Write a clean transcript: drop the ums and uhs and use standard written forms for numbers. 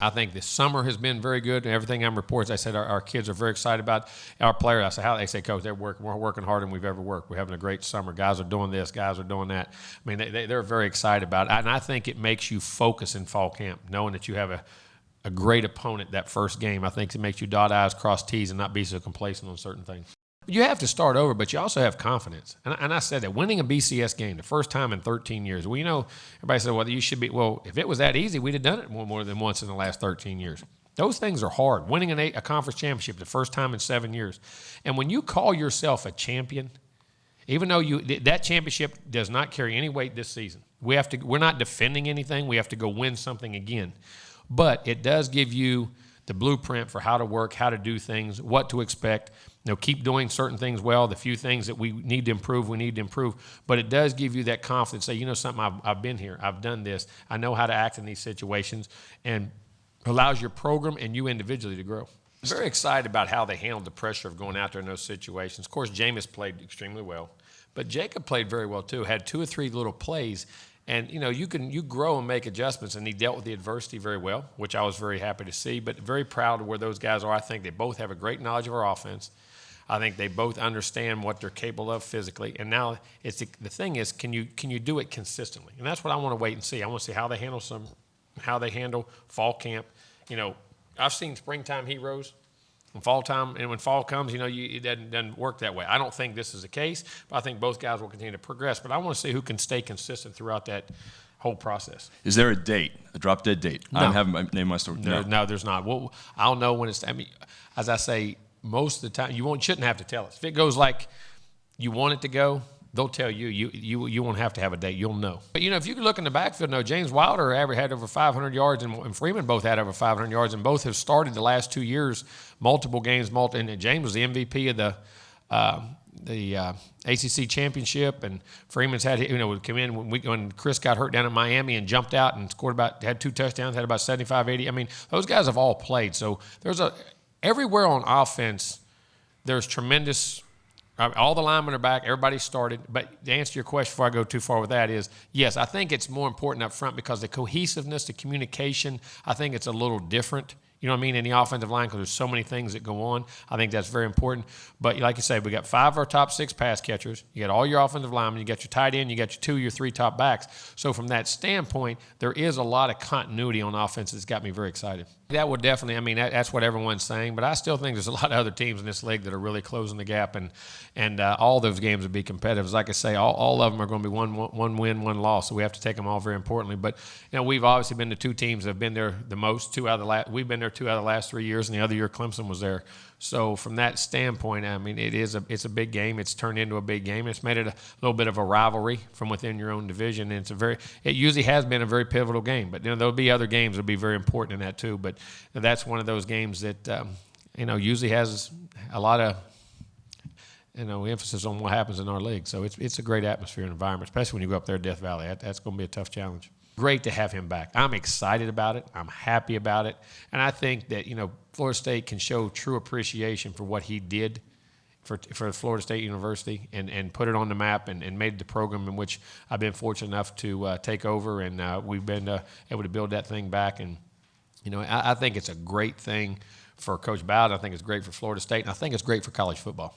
I think this summer has been very good, and everything I'm reporting, I said our kids are very excited about our players. I said, how they say, Coach, we're working harder than we've ever worked. We're having a great summer. Guys are doing this, guys are doing that. I mean, they're very excited about it, and I think it makes you focus in fall camp, knowing that you have a great opponent that first game. I think it makes you dot I's, cross T's, and not be so complacent on certain things. You have to start over, but you also have confidence. And I said that winning a BCS game the first time in 13 years. Well, everybody said, well, you should be. Well, if it was that easy, we'd have done it more than once in the last 13 years. Those things are hard. Winning a conference championship the first time in 7 years. And when you call yourself a champion, even though that championship does not carry any weight this season, we're not defending anything. We have to go win something again. But it does give you the blueprint for how to work, how to do things, what to expect. Keep doing certain things well. The few things that we need to improve. But it does give you that confidence. Say, something, I've been here. I've done this. I know how to act in these situations, and allows your program and you individually to grow. I'm very excited about how they handled the pressure of going out there in those situations. Of course, Jameis played extremely well, but Jacob played very well too. Had 2 or 3 little plays. And, you grow and make adjustments, and he dealt with the adversity very well, which I was very happy to see, but very proud of where those guys are. I think they both have a great knowledge of our offense. I think they both understand what they're capable of physically. And now the thing is, can you do it consistently? And that's what I want to wait and see. I want to see how they handle fall camp. I've seen springtime heroes. When fall time, and when fall comes, it doesn't work that way. I don't think this is the case, but I think both guys will continue to progress. But I want to see who can stay consistent throughout that whole process. Is there a date, a drop-dead date? No. I don't have my name, my story. No, there's not. Well, I'll know when it's. As I say, most of the time, shouldn't have to tell us. If it goes like you want it to go, they'll tell you. You won't have to have a date. You'll know. But, if you look in the backfield, James Wilder had over 500 yards, and Freeman both had over 500 yards, and both have started the last 2 years, multiple games, and James was the MVP of the ACC championship, and Freeman's would come in when Chris got hurt down in Miami and jumped out and had 2 touchdowns, had about 75, 80. I mean, those guys have all played. So everywhere on offense, there's tremendous. All the linemen are back. Everybody started. But to answer your question before I go too far with that is, yes, I think it's more important up front because the cohesiveness, the communication, I think it's a little different. In the offensive line, because there's so many things that go on. I think that's very important. But like you say, we got 5 of our top 6 pass catchers. You got all your offensive linemen. You got your tight end. You got your 2, your 3 top backs. So from that standpoint, there is a lot of continuity on offense that's got me very excited. That would definitely, that's what everyone's saying. But I still think there's a lot of other teams in this league that are really closing the gap, and all those games would be competitive. Like I say, all of them are going to be one win, 1 loss. So we have to take them all very importantly. But we've obviously been the 2 teams that have been there the most. We've been there 2 out of the last 3 years, and the other year Clemson was there. So from that standpoint, it's a big game. It's turned into a big game. It's made it a little bit of a rivalry from within your own division. And it usually has been a very pivotal game. But there'll be other games that'll be very important in that too. But that's one of those games that usually has a lot of emphasis on what happens in our league. So it's a great atmosphere and environment, especially when you go up there to Death Valley. That's going to be a tough challenge. Great to have him back. I'm excited about it. I'm happy about it. And I think that, Florida State can show true appreciation for what he did for Florida State University and put it on the map and made the program in which I've been fortunate enough to take over, and we've been able to build that thing back. And, I think it's a great thing for Coach Bowden. I think it's great for Florida State, and I think it's great for college football.